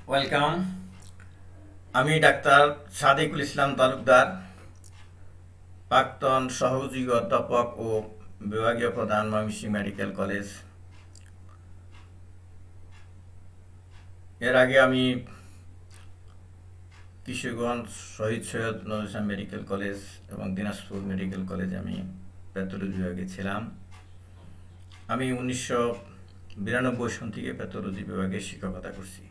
Welcome. আমি doctor Sadikul Islam Talukdar, প্রাক্তন সহযোগী অধ্যাপক ও বিভাগীয় প্রধান ময়মনসিংহ মেডিকেল কলেজ। এর আগে আমি কিশোরগঞ্জ শহীদ সৈয়দ নজরুল ইসলাম মেডিকেল কলেজ এবং দিনাজপুর মেডিকেল কলেজে আমি প্যাথোলজি বিভাগে ছিলাম। আমি 1992 সন থেকে প্যাথোলজি বিভাগে শিক্ষকতা করছি।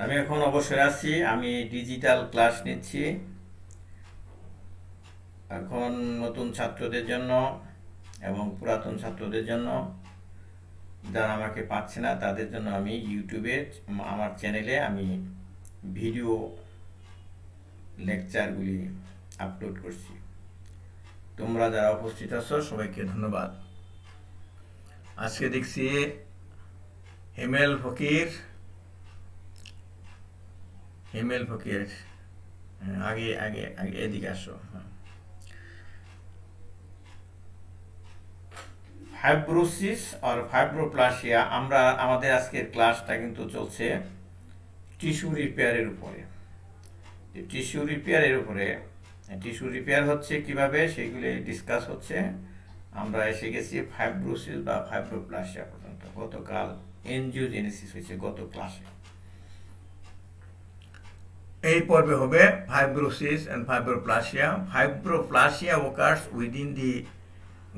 আমি এখন অবসরে আছি। আমি ডিজিটাল ক্লাস নিচ্ছি এখন নতুন ছাত্রদের জন্য এবং পুরাতন ছাত্রদের জন্য। যারা আমাকে পাচ্ছে না তাদের জন্য আমি ইউটিউবে আমার চ্যানেলে আমি ভিডিও লেকচারগুলি আপলোড করছি। তোমরা যারা উপস্থিত আছো সবাইকে ধন্যবাদ। আজকে দেখছি হিমেল ফকির। আগে আগে আগে এদিকে আসো। ফাইব্রোসিস আর ফাইব্রোপ্লাসিয়া, আমাদের আজকের ক্লাসটা কিন্তু চলছে টিস্যু রিপেয়ারের উপরে। টিস্যু রিপেয়ার হচ্ছে কিভাবে সেগুলি ডিসকাস হচ্ছে। আমরা এসে গেছি ফাইব্রোসিস বা ফাইব্রোপ্লাসিয়া পর্যন্ত। গতকাল এনজিওজেনেসিস হয়েছে গত ক্লাসে। এই পর্বে হবে fibrosis and fibroplasia. Fibroplasia occurs within the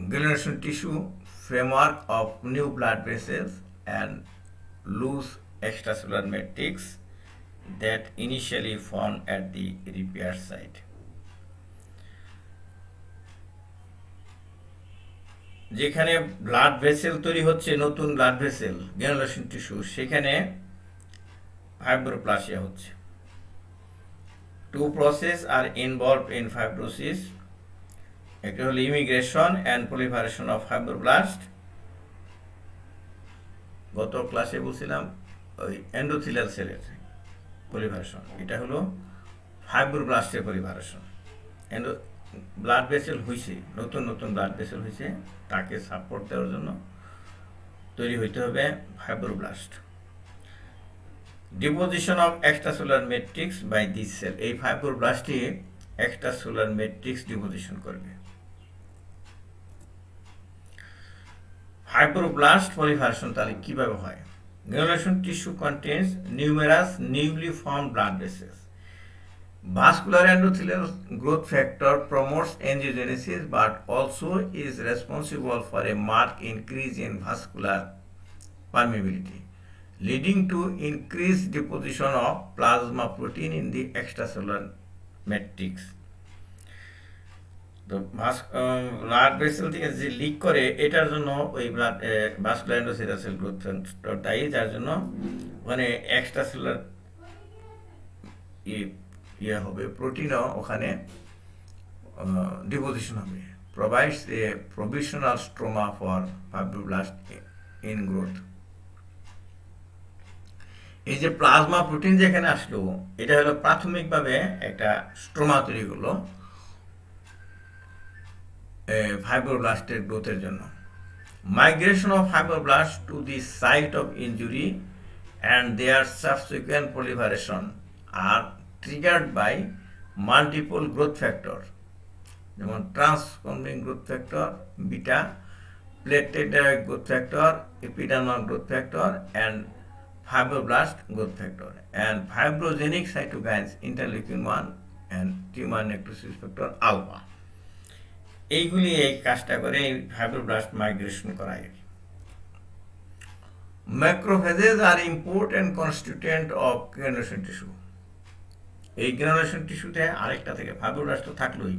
granulation tissue framework of new blood vessels and loose extracellular matrix that initially form at the repair site. যেখানে ব্লাড ভেসেল তৈরি হচ্ছে, নতুন ব্লাড ভেসেল গ্রানুলেশন টিস্যু, সেখানে ফাইব্রোপ্লাসিয়া হচ্ছে। Two processes are involved in fibrosis. একটা হলো immigration and proliferation of fibroblast. গত ক্লাসে বলছিলাম ওই এন্ডোথেলিয়াল সেলের পলিফারেশন, এটা হলো ফাইব্রোব্লাস্টের পলিফারেশন। ব্লাড ভেসেল হয়েছে, নতুন নতুন ব্লাড ভেসেল হয়েছে, তাকে সাপোর্ট দেওয়ার জন্য তৈরি হইতে হবে fibroblast. Deposition of extracellular matrix by this cell, এই ফাইব্রোব্লাস্টই এক্সট্রাসেলুলার ম্যাট্রিক্স ডিপোজিশন করবে। ফাইব্রোব্লাস্ট পলিফারেশন তাহলে কিভাবে হয়? Granulation tissue contains numerous newly form blood vessels. Vascular endothelial growth factor promotes angiogenesis but also is responsible for a marked increase in vascular permeability, leading to increased deposition of plasma protein in the extracellular matrix. তো blood vessel থেকে যে leak করে, এটার জন্য ওই blood vascular endothelial cell growth factor দায়ী, যার জন্য ওখানে এক্সট্রা সেলুলার হবে, প্রোটিনও ওখানে ডিপোজিশন হবে। Provides a provisional stroma for fibroblast in growth. এই যে প্লাজমা প্রোটিন যেখানে আসলো, এটা হলো প্রাথমিকভাবে একটা স্ট্রোমা তৈরি করলো ফাইব্রোব্লাস্টের গ্রোথের জন্য। Migration of fibroblast to the site of injury and their subsequent proliferation are triggered by multiple growth factor, যেমন transforming growth factor, beta, platelet growth factor, epidermal growth factor and fibroblast growth factor and fibrogenic cytokines, interleukin one and tumour necrosis factor alpha. এইগুলি এই কাজটা করে, এই fibroblast migration করায়। Macrophages are important constituent of granulation tissue. এই granulation টিস্যুতে আরেকটা থেকে ফাইব্রোব্লাস্ট তো থাকলোই,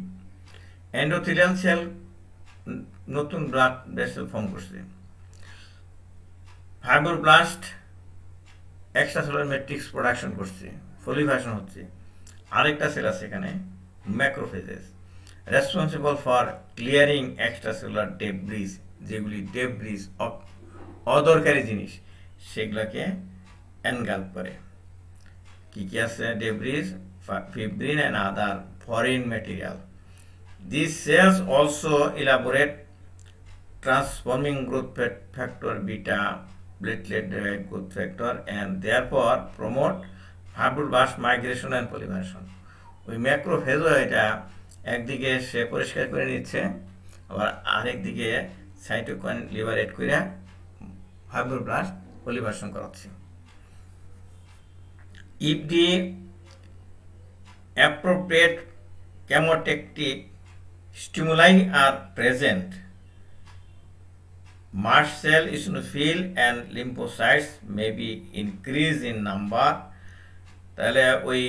এন্ডোথেলিয়াল সেল নতুন ব্লাড ভেসেল ফর্ম করছে, ফাইব্রোব্লাস্ট এক্সট্রাসেলুলার ম্যাট্রিক্স প্রোডাকশন করছে, পলিফারেশন হচ্ছে। আরেকটা সেল আছে এখানে macrophages, responsible for clearing extracellular debris, যেগুলি ডেব্রিজ অদরকারি জিনিস সেগুলোকে এনগাল্প করে। কি কি আছে? Debris, fibrin and other foreign material. These cells also elaborate transforming growth factor beta platelet-derived growth factor and therefore promote fibroblast migration and proliferation. ওই ম্যাক্রোফেজও এটা একদিকে সে পরিষ্কার করে নিচ্ছে, আবার আরেকদিকে সাইটোকাইন লিবারেট করে ফাইব্রোব্লাস্ট proliferation করাচ্ছে. If the appropriate chemotactic stimuli are present, mast cell, eosinophil and lymphocytes may be increased in number. তাহলে ওই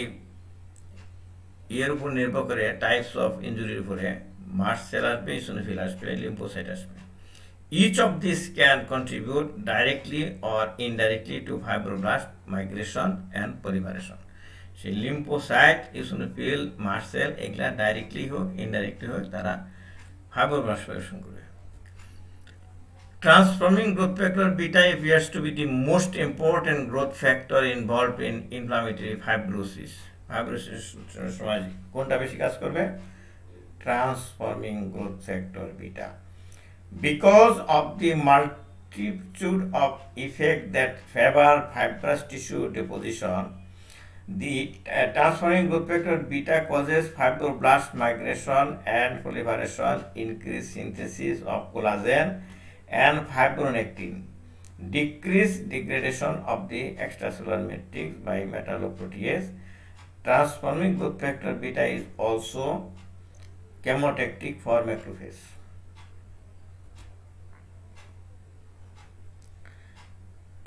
এর উপর নির্ভর করে টাইপস অফ ইনজুরির উপরে মাস্ট সেল আসবে, ইসোনোফিল আসবে, লিম্ফোসাইট আসবে. Each of these can contribute directly or indirectly to fibroblast migration and proliferation. সেই লিম্ফোসাইট, ইসোনোফিল, মাস্ট সেল এগুলা ডাইরেক্টলি হোক ইনডাইরেক্টলি হোক তারা ফাইব্রোব্লাস্ট প্রদর্শন করবে. Transforming growth factor beta appears to be the most important growth factor involved in inflammatory fibrosis. Fibrosis সময় কোনটা বেশি কাজ করবে? Transforming growth factor beta. Because of the multitude of effects that favor fibrous tissue deposition, the transforming growth factor beta causes fibroblast migration and proliferation, increased synthesis of collagen and fibronectin, decrease degradation of the extracellular matrix by metalloprotease. Transforming growth factor beta is also chemotactic for macrophage.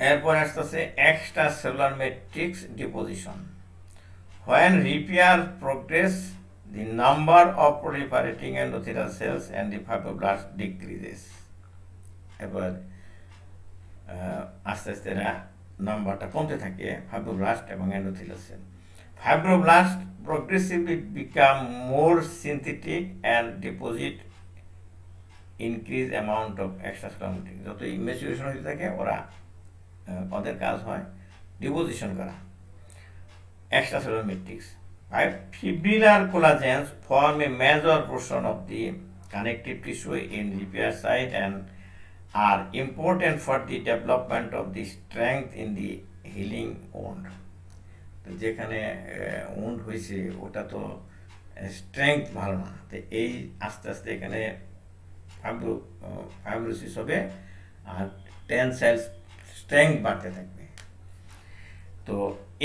এরপর আসতেছে extracellular matrix deposition. When repair progress, the number of proliferating endothelial cells and the fibroblast decreases. এবার আস্তে আস্তে নাম্বারটা কমতে থাকে fibroblast এবং endothelial cell. Fibroblasts progressively become more synthetic and deposit increased amount of extracellular matrix. যত maturation হতে থাকে ওদের কাজ হয় ডিপোজিশন করা extracellular matrix. Fibrillar collagens form a major portion of the connective tissue in repair site and are important for the development of the strength in the healing wound. তো যেখানে wound হয়েছে ওটা তো স্ট্রেংথ ভালো না, তো এই আস্তে আস্তে এখানে ফাইব্রোসিস হবে আর টেনসাইল স্ট্রেংথ বাড়তে থাকবে. তো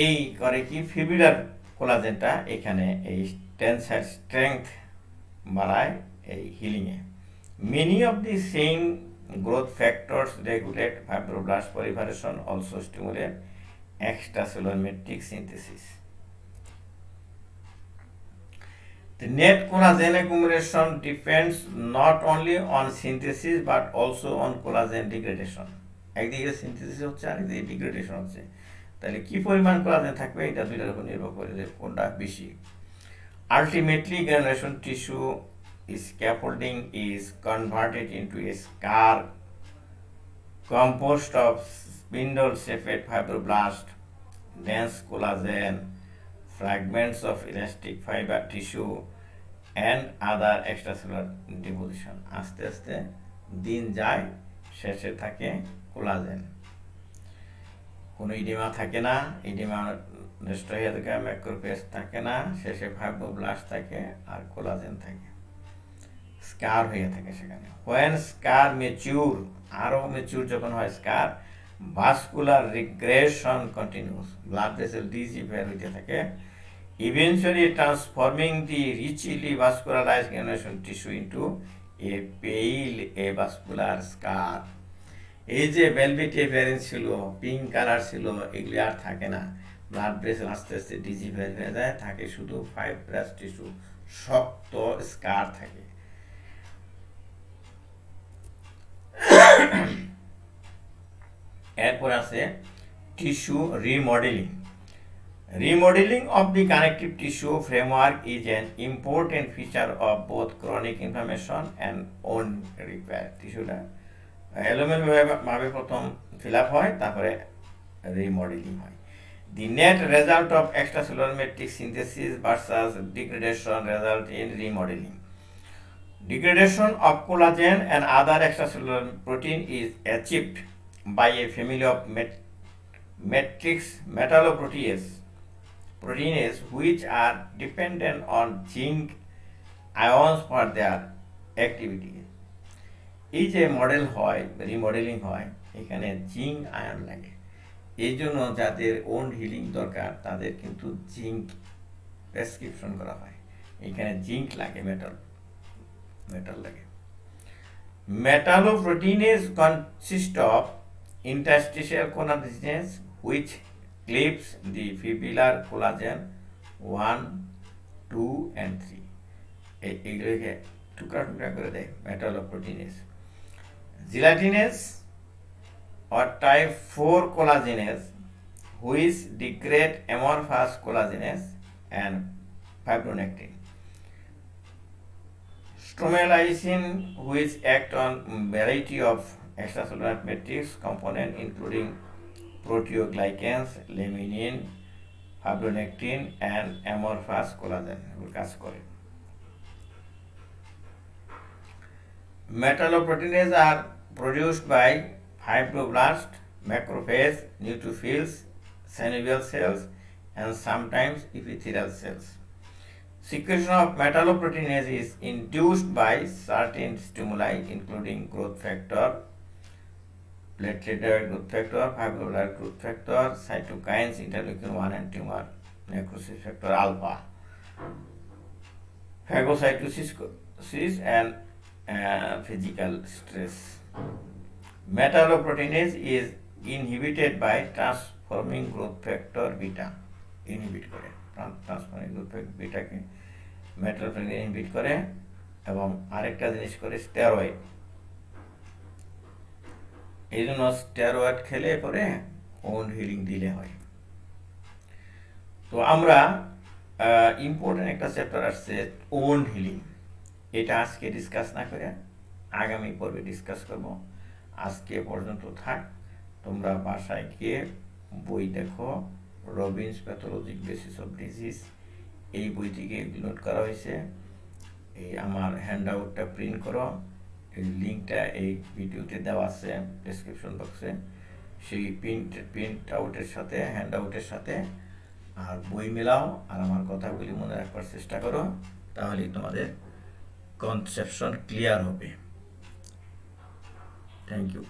এই করে কি ফিব্রিলার কোলাজেনটা এখানে এই টেনসাইল স্ট্রেংথ বাড়ায় এই হিলিংয়ে. Many of the same growth factors regulate fibroblast proliferation, also stimulate extracellular matrix synthesis. The net collagen accumulation depends not only on synthesis but also on collagen degradation. একদিকে সিনথেসিস হচ্ছে আরেকদিকে degradation হচ্ছে, তাহলে কি পরিমাণ collagen থাকবে এটা দুইটার উপর নির্ভর করে যে কোনটা বেশি. Ultimately, granulation tissue scaffolding is converted into a scar composed of spindle-shaped fibroblast, dense collagen, fragments of elastic fiber tissue, and other extracellular deposition. আস্তে আস্তে দিন যায়, শেষে থাকে কোলাজেন. কোনো ইডিমা থাকে না, ইডিমা নষ্ট হয়ে থাকে, ম্যাক্রোফেজ থাকে না, শেষে ফাইব্রোব্লাস্ট থাকে আর কোলাজেন থাকে, স্কার হয়ে থাকে সেখানে. When scar mature, আরো ম্যাচিউর যখন হয় স্কার, vascular regression continues, blood vessel ডিজিফায়ার হইতে থাকে, eventually transforming the richly vascularized granulation tissue into a pale avascular scar. এই যে ভেলভেটি অ্যাপিয়ারেন্স ছিল, পিঙ্ক কালার ছিল, এগুলি আর থাকে না, ব্লাড ভেসেল আস্তে আস্তে ডিজিফাই হয়ে যায়, থাকে শুধু ফাইব্রাস টিস্যু, শক্ত স্কার থাকে. এরপর আছে tissue remodelling. Remodeling of the connective tissue framework is an important feature of both chronic inflammation and wound repair. টিস্যুটা এলোমেলোভাবে প্রথম ফিল আপ হয়, তারপরে রিমডেলিং হয়. The net result of extracellular matrix synthesis versus degradation result in remodeling. Degradation of collagen and other extracellular protein is achieved by a family of matrix proteins which are dependent on zinc ions for their activity. এই যে model হয়, remodelling হয়, এখানে zinc ion লাগে। এই জন্য যাদের owned healing দরকার তাদের কিন্তু জিঙ্ক প্রেসক্রিপশন করা হয়। এখানে জিঙ্ক লাগে, মেটাল লাগে। Metalloproteinase consist of interstitial collagenase which clips the fibrillar collagen 1, 2 and 3. এগুলোকে টুকরা টুকরা করে দেয় মেটালোপ্রোটিনেজ। Gelatinase or type 4 collagenase which degrade amorphous collagenase and fibronectin. Stromalysine which act on variety of extracellular matrix components including proteoglycans, laminin, fibronectin and amorphous collagen কাজ করে। Metalloproteinases are produced by fibroblasts, macrophages, neutrophils, synovial cells and sometimes epithelial cells. Secretion of metalloproteinase is induced by certain stimuli including growth factor, platelet growth factor, fibrillar growth factor, cytokines, interleukin 1 and tumor necrosis factor alpha, phagocytosis and physical stress. Metalloproteinase is inhibited by transforming growth factor beta. Inhibit করে, transferring growth factor বিটাকে মেটালোপ্রোটিনেজ inhibit করে এবং আরেকটা জিনিস করে steroid. এই জন্য steroid খেলে পরে ওন্ড হিলিং দিলে হয়। তো আমরা ইম্পর্টেন্ট একটা চ্যাপ্টার আসছে ওন্ড হিলিং, এটা আজকে ডিসকাস না করে আগামী পর্বে ডিসকাস করব। আজকে পর্যন্ত থাক, তোমরা বাসায় গিয়ে বই দেখো। Robbins pathologic basis of disease এই বই থেকে নোট করা হয়েছে। এই আমার হ্যান্ড আউটটা প্রিন্ট করো, এই লিঙ্কটা এই ভিডিওতে দেওয়া আছে ডেসক্রিপশন বক্সে। সেই প্রিন্ট আউটের সাথে হ্যান্ড আউটের সাথে আর বই মেলাও আর আমার কথাগুলি মনে রাখবার চেষ্টা করো, তাহলেই তোমাদের কনসেপশন ক্লিয়ার হবে। Thank you.